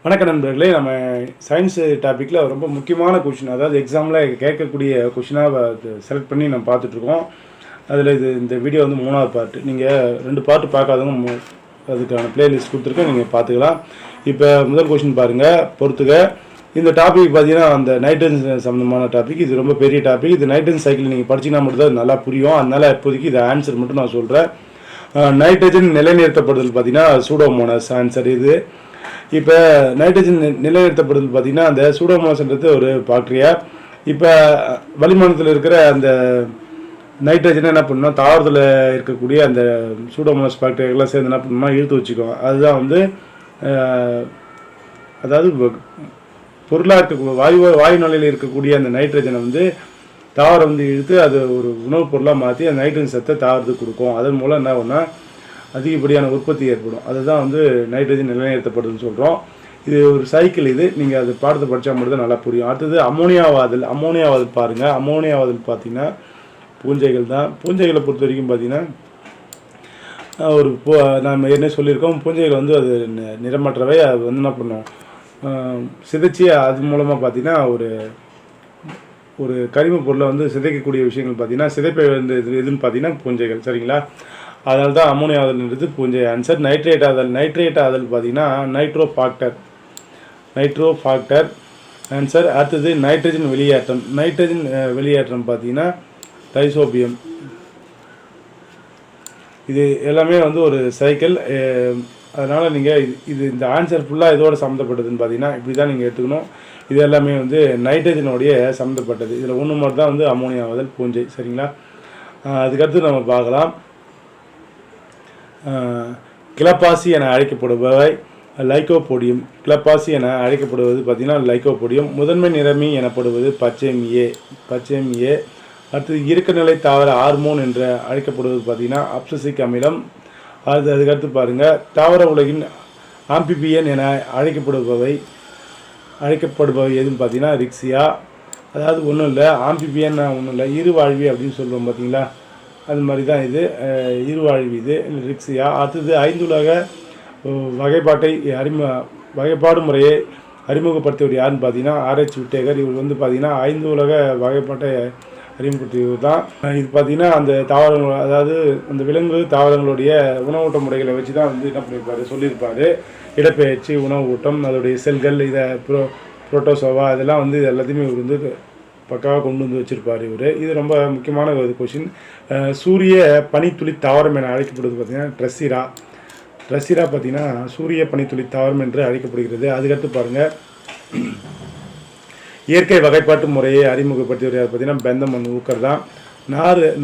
வணக்கம் நண்பர்களே. நம்ம சயின்ஸ் டாப்பிக்கில் ரொம்ப முக்கியமான கொஷின், அதாவது எக்ஸாமில் கேட்கக்கூடிய கொஷினாக செலக்ட் பண்ணி நம்ம பார்த்துட்ருக்கோம். அதில் இந்த வீடியோ வந்து 3வது பார்ட்டு. நீங்கள் 2 பார்ட்டு பார்க்காதவங்க அதுக்கான பிளேலிஸ்ட் கொடுத்துருக்கேன், நீங்கள் பார்த்துக்கலாம். இப்போ முதல் கொஷின் பாருங்கள், பொறுத்துக்க. இந்த டாபிக் பார்த்தீங்கன்னா அந்த நைட்ரஜன் சம்மந்தமான டாபிக். இது ரொம்ப பெரிய டாபிக். இது நைட்ரஜன் சைக்கிள் நீங்கள் படிச்சிங்கன்னா மட்டும் தான் நல்லா புரியும். அதனால் இப்போதைக்கு இது ஆன்சர் மட்டும் நான் சொல்கிறேன். நைட்ரஜன் நிலைநிறுத்தப்படுதல் பார்த்தீங்கன்னா சூடோமோனாஸ் ஆன்சர் இது. இப்போ நைட்ரஜன் நிலைநிறுத்தப்படுதல் பார்த்தீங்கன்னா அந்த சூடோமோனாஸ்ன்றது ஒரு பாக்டீரியா. இப்போ வளிமண்டலத்தில் இருக்கிற அந்த நைட்ரஜனை என்ன பண்ணணும், தாவரத்தில் இருக்கக்கூடிய அந்த சூடோமோனாஸ் பாக்டீரியாக்கெல்லாம் சேர்ந்து என்ன பண்ணணும்னா இழுத்து வச்சுக்கோம். அதுதான் வந்து அதாவது பொருளாக இருக்க வாயு நிலையில் இருக்கக்கூடிய அந்த நைட்ரஜனை வந்து தாவரம் வந்து இழுத்து அது ஒரு உணவுப் பொருளாக மாற்றி அந்த நைட்ரஜன் சத்தை தாவரத்துக்கு கொடுக்கும். அதன் மூலம் என்ன ஒன்றா அதிகப்படியான உற்பத்தி ஏற்படும். அதுதான் வந்து நைட்ரஜன் நிலைநிறுத்தப்படுதுன்னு சொல்கிறோம். இது ஒரு சைக்கிள். இது நீங்கள் அது பாடத்தை படித்தா மட்டும் தான் நல்லா புரியும். அடுத்தது அமோனியாவாதல். அமோனியாவாதல் பாருங்கள். அமோனியாவாதல் பார்த்தீங்கன்னா பூஞ்சைகள் தான். பூஞ்சைகளை பொறுத்த வரைக்கும் பார்த்தீங்கன்னா நம்ம என்ன சொல்லியிருக்கோம், பூஞ்சைகள் வந்து அது நிறமற்றவை. அது வந்து என்ன பண்ணோம், சிதைச்சி அது மூலமாக பார்த்தீங்கன்னா ஒரு கரிம பொருளை வந்து சிதைக்கக்கூடிய விஷயங்கள் பார்த்தீங்கன்னா சிதைப்பை வந்து எதுன்னு பார்த்தீங்கன்னா பூஞ்சைகள். சரிங்களா? அதனால தான் அமோனியா ஆதல்ன்றது பூஞ்சை ஆன்சர். நைட்ரேட் ஆதல் பார்த்தீங்கன்னா நைட்ரோ ஃபாக்டர் ஆன்சர். அடுத்தது நைட்ரஜன் வெளியேற்றம் பார்த்தீங்கன்னா ரைசோபியம். இது எல்லாமே வந்து ஒரு சைக்கிள். அதனால் நீங்கள் இந்த ஆன்சர் ஃபுல்லாக இதோட சம்மந்தப்பட்டதுன்னு பார்த்தீங்கன்னா இப்படி தான் நீங்கள் எடுத்துக்கணும். இது எல்லாமே வந்து நைட்ரஜனோடைய சம்மந்தப்பட்டது. இதில் ஒன்று மட்டும் தான் வந்து அமோனியா ஆதல் பூஞ்சை. சரிங்களா? அதுக்கடுத்து நம்ம பார்க்கலாம். கிளப்பாசி என அழைக்கப்படுபவை லைக்கோபோடியம். கிளப்பாசி என அழைக்கப்படுவது பார்த்திங்கன்னா லைக்கோபோடியம். முதன்மை நிறமி எனப்படுவது பச்சையம் ஏ. அடுத்தது இறுக்கநிலை தாவர ஹார்மோன் என்று அழைக்கப்படுவது பார்த்திங்கன்னா அப்சசிக் அமிலம். அதுக்கடுத்து பாருங்கள், தாவர உலகின் ஆம்பிபியன் என அழைக்கப்படுபவை எதுன்னு பார்த்தீங்கன்னா ரிக்ஸியா. அதாவது ஒன்றும் இல்லை, ஆம்பிபியன் ஒன்றும் இல்லை, இருவாழ்வி அப்படின்னு சொல்லுவோம் பார்த்தீங்களா, அது மாதிரி தான் இது இருவாழ்வி. இது ரிக்ஸியா. அடுத்தது 5 உலக வகைப்பாடு முறையை அறிமுகப்படுத்தியவர் யாருன்னு பார்த்தீங்கன்னா ஆர்ஹெச் விட்டேகர். இவர் வந்து பார்த்தீங்கன்னா 5 உலக வகைப்பாட்டை அறிமுகப்படுத்தியவர் தான். இது பார்த்தீங்கன்னா அந்த தாவரங்கள், அதாவது அந்த விலங்கு தாவரங்களுடைய உணவூட்ட முறைகளை வச்சு தான் வந்து என்ன பண்ணியிருப்பார், சொல்லியிருப்பார். இடப்பெயர்ச்சி, உணவு ஊட்டம், அதோடைய செல்கள், இதை புரோட்டோசோவா, இதெல்லாம் வந்து எல்லாத்தையுமே இவர் வந்து பக்காவாக கொண்டு வந்து வச்சுருப்பார் இவர். இது ரொம்ப முக்கியமான ஒரு கொஷின். சூரிய பனித்துளி தாவரம் என அழைக்கப்படுவது பார்த்திங்கன்னா ட்ரெஸ்ஸிரா பார்த்திங்கன்னா சூரிய பனித்துளி தாவரம் என்று அழைக்கப்படுகிறது. அதுக்கடுத்து பாருங்கள், இயற்கை வகைப்பாட்டு முறையை அறிமுகப்படுத்தியவர் யார் பார்த்தீங்கன்னா பெந்தமன் ஊக்கர் தான்.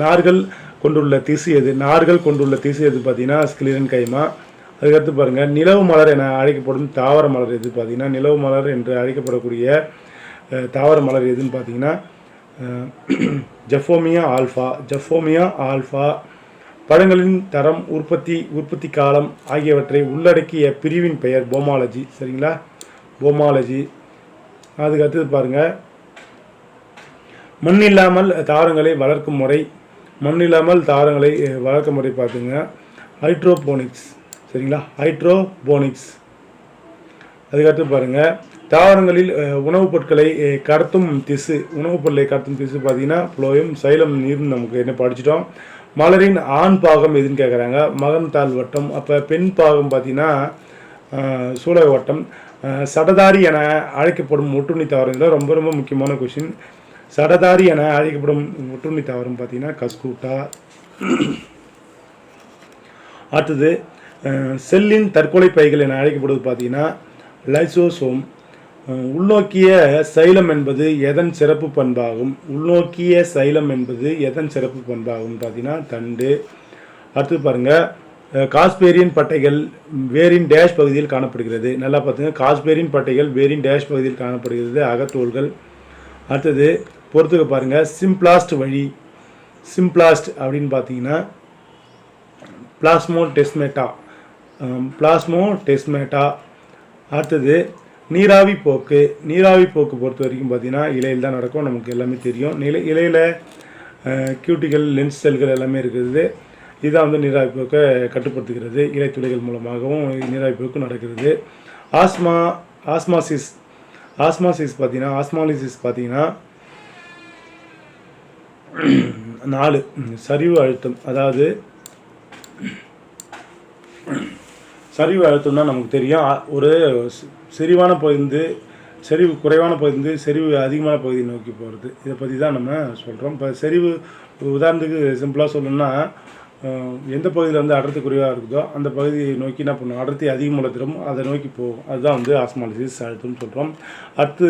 நார்கள் கொண்டுள்ள திசு எது பார்த்தீங்கன்னா ஸ்கிலிரன் கைமா. அதுக்கடுத்து பாருங்கள், நிலவு மலர் என அழைக்கப்படும் தாவர மலர் எது பார்த்தீங்கன்னா நிலவு மலர் என்று அழைக்கப்படக்கூடிய தாவர மலர் எதுன்னு பார்த்தீங்கன்னா ஜெஃபோமியா ஆல்ஃபா. பழங்களின் தரம், உற்பத்தி காலம் ஆகியவற்றை உள்ளடக்கிய பிரிவின் பெயர் போமாலஜி. சரிங்களா? போமாலஜி. அதுக்கடுத்தது பாருங்கள், மண்ணில்லாமல் தாவரங்களை வளர்க்கும் முறை பார்த்துங்க ஹைட்ரோபோனிக்ஸ். சரிங்களா? ஹைட்ரோபோனிக்ஸ். அதுக்கடுத்து பாருங்கள், தாவரங்களில் உணவுப் பொருட்களை கடத்தும் திசு பார்த்தீங்கன்னா புளோயம், சைலம், நீர்னு நமக்கு என்ன படிச்சிட்டோம். மலரின் ஆண் பாகம் எதுன்னு கேட்குறாங்க, மகம்தாள் வட்டம். அப்போ பெண் பாகம் பார்த்தீங்கன்னா சூளை வட்டம். சடதாரி என அழைக்கப்படும் ஒட்டுண்ணி தாவரம் ரொம்ப ரொம்ப முக்கியமான கொஷின். சடதாரி என அழைக்கப்படும் ஒட்டுண்ணி தாவரம் பார்த்தீங்கன்னா கஸ்கூட்டா. அடுத்தது செல்லின் தற்கொலை பைகள் என அழைக்கப்படுவது பார்த்தீங்கன்னா லைசோசோம். உள்நோக்கிய சைலம் என்பது எதன் சிறப்பு பண்பாகும் பார்த்தீங்கன்னா தண்டு. அடுத்து பாருங்கள், காஸ்பேரியன் பட்டைகள் வேரின் டேஷ் பகுதியில் காணப்படுகிறது. நல்லா பார்த்துங்க, காஸ்பேரியன் பட்டைகள் வேரின் டேஷ் பகுதியில் காணப்படுகிறது, அகத்தோள்கள். அடுத்தது பொறுத்துக்க பாருங்கள், சிம்ப்ளாஸ்ட் அப்படின்னு பார்த்தீங்கன்னா பிளாஸ்மோடெஸ்மேட்டா. அடுத்தது நீராவி போக்கு பொறுத்த வரைக்கும் பார்த்தீங்கன்னா இலையில் தான் நடக்கும், நமக்கு எல்லாமே தெரியும். இலையில் கியூட்டிகள், லென்ஸ் செல்கள் எல்லாமே இருக்குது. இதுதான் வந்து நீராவி போக்கை கட்டுப்படுத்துகிறது. இலைத்துளைகள் மூலமாகவும் நீராவி போக்கு நடக்கிறது. ஆஸ்மா ஆஸ்மாலிசிஸ் பார்த்தீங்கன்னா 4 சரிவு அழுத்தம். அதாவது சரிவு அழுத்தம்னா நமக்கு தெரியும், ஒரு செறிவான பகுதி செறிவு குறைவான பகுதி செறிவு அதிகமான பகுதியை நோக்கி போகிறது. இதை பற்றி தான் நம்ம சொல்கிறோம். இப்போ செறிவு உதாரணத்துக்கு சிம்பிளாக சொல்லணும்னா, எந்த பகுதியில் வந்து அடர்த்தி குறைவாக இருக்குதோ அந்த பகுதியை நோக்கி என்ன பண்ணும், அடர்த்தி அதிகமுள்ள திரவம் அதை நோக்கி போகும். அதுதான் வந்து ஆஸ்மாலிசிஸ் அழுத்தம்னு சொல்கிறோம். அடுத்து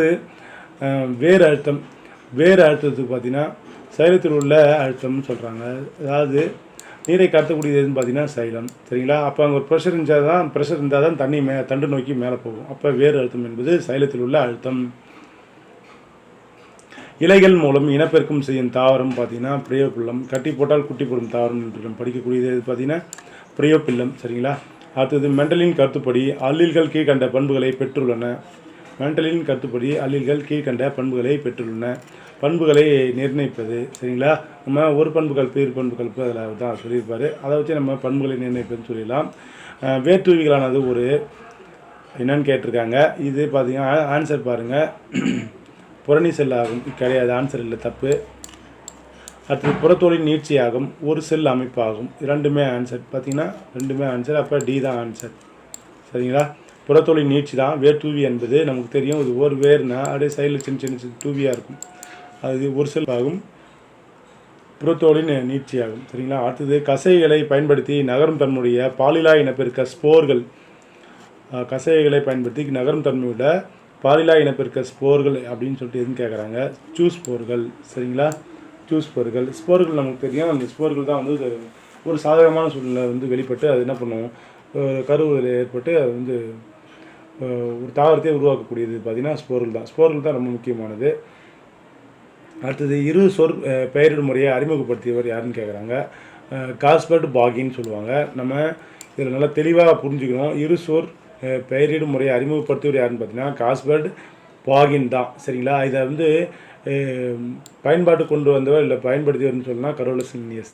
வேறு அழுத்தம். வேறு அழுத்தத்துக்கு பார்த்திங்கன்னா சைலத்தில் உள்ள அழுத்தம்னு சொல்கிறாங்க. அதாவது நீரை கடத்தக்கூடியது எதுன்னு பார்த்தீங்கன்னா சைலம். சரிங்களா? அப்போ அங்கே ஒரு ப்ரெஷர் இருந்தால் தான் தண்ணி தண்டு நோக்கி மேலே போகும். அப்போ வேறு அழுத்தம் என்பது சைலத்தில் உள்ள அழுத்தம். இலைகள் மூலம் இனப்பெருக்கம் செய்யும் தாவரம் பார்த்தீங்கன்னா பிரியோபில்லம். கட்டி போட்டால் குட்டி போடும் தாவரம் என்று நம்ம படிக்கக்கூடியது பார்த்தீங்கன்னா பிரியோபில்லம். சரிங்களா? அடுத்தது மெண்டலின் கருத்துப்படி அல்லீல்கள் கீழ்கண்ட பண்புகளை பெற்றுள்ளன. மெண்டலின் கருத்துப்படி அல்லீல்கள் கீழ்கண்ட பண்புகளை பெற்றுள்ளன. பண்புகளை நிர்ணயிப்பது. சரிங்களா? நம்ம ஒரு பண்புகள் பேர் பண்புகள் அதில் தான் சொல்லியிருப்பார். அதை வச்சு நம்ம பண்புகளை நிர்ணயிப்பதுன்னு சொல்லிடலாம். வேற்றுவிகளானது ஒரு என்னன்னு கேட்டிருக்காங்க. இது பார்த்தீங்கன்னா ஆன்சர் பாருங்கள், புறணி செல் ஆகும். கிடையாது, ஆன்சர் இல்லை, தப்பு. அடுத்தது புறத்தோலின் நீட்சியாகும். ஒரு செல் அமைப்பாகும். ரெண்டுமே ஆன்சர். பார்த்தீங்கன்னா ரெண்டுமே ஆன்சர். அப்போ டி தான் ஆன்சர். சரிங்களா? புறத்தோலின் நீட்சி தான். வேர்தூவி என்பது நமக்கு தெரியும். இது ஒரு வேர்னா அப்படியே சைடில் சின்ன சின்ன தூவியாக இருக்கும். அது ஒரு செல் ஆகும். புறத்தோலின் நீட்சியாகும். சரிங்களா? அடுத்தது கசைகளை பயன்படுத்தி நகரும் தன்மையுடைய பாலிலா இனப்பெருக்க ஸ்போர்கள். கசைகளை பயன்படுத்தி நகரும் தன்மையுள்ள பாலிலா இனப்பெருக்க ஸ்போர்கள் அப்படின்னு சொல்லிட்டு எதுன்னு கேட்குறாங்க. ஸ்போர்கள். சரிங்களா? ஸ்போர்கள். ஸ்போர்கள் நமக்கு தெரியும். அந்த ஸ்போர்கள் தான் வந்து ஒரு சாதகமான சூழ்நிலை வந்து வெளிப்பட்டு அது என்ன பண்ணும், கருவில் ஏற்பட்டு அது வந்து ஒரு தாவரத்தை உருவாக்கக்கூடியது பார்த்திங்கன்னா ஸ்போர்கள் தான். ஸ்போர்கள் தான் ரொம்ப முக்கியமானது. அடுத்தது இரு சொற் பெயரிடும் முறையை அறிமுகப்படுத்தியவர் யாருன்னு கேட்குறாங்க. காஸ்பர்ட் பாகின்னு சொல்லுவாங்க. நம்ம இதில் நல்லா தெளிவாக புரிஞ்சுக்கணும். இரு சொற் பெயரிடும் முறையை அறிமுகப்படுத்தியவர் யாருன்னு பார்த்தீங்கன்னா காஸ்பர்ட் பாகின் தான். சரிங்களா? இதை வந்து பயன்பாட்டு கொண்டு வந்தவர் இல்லை பயன்படுத்தியவர்னு சொல்லலாம் கரோலஸ் லின்னியஸ்.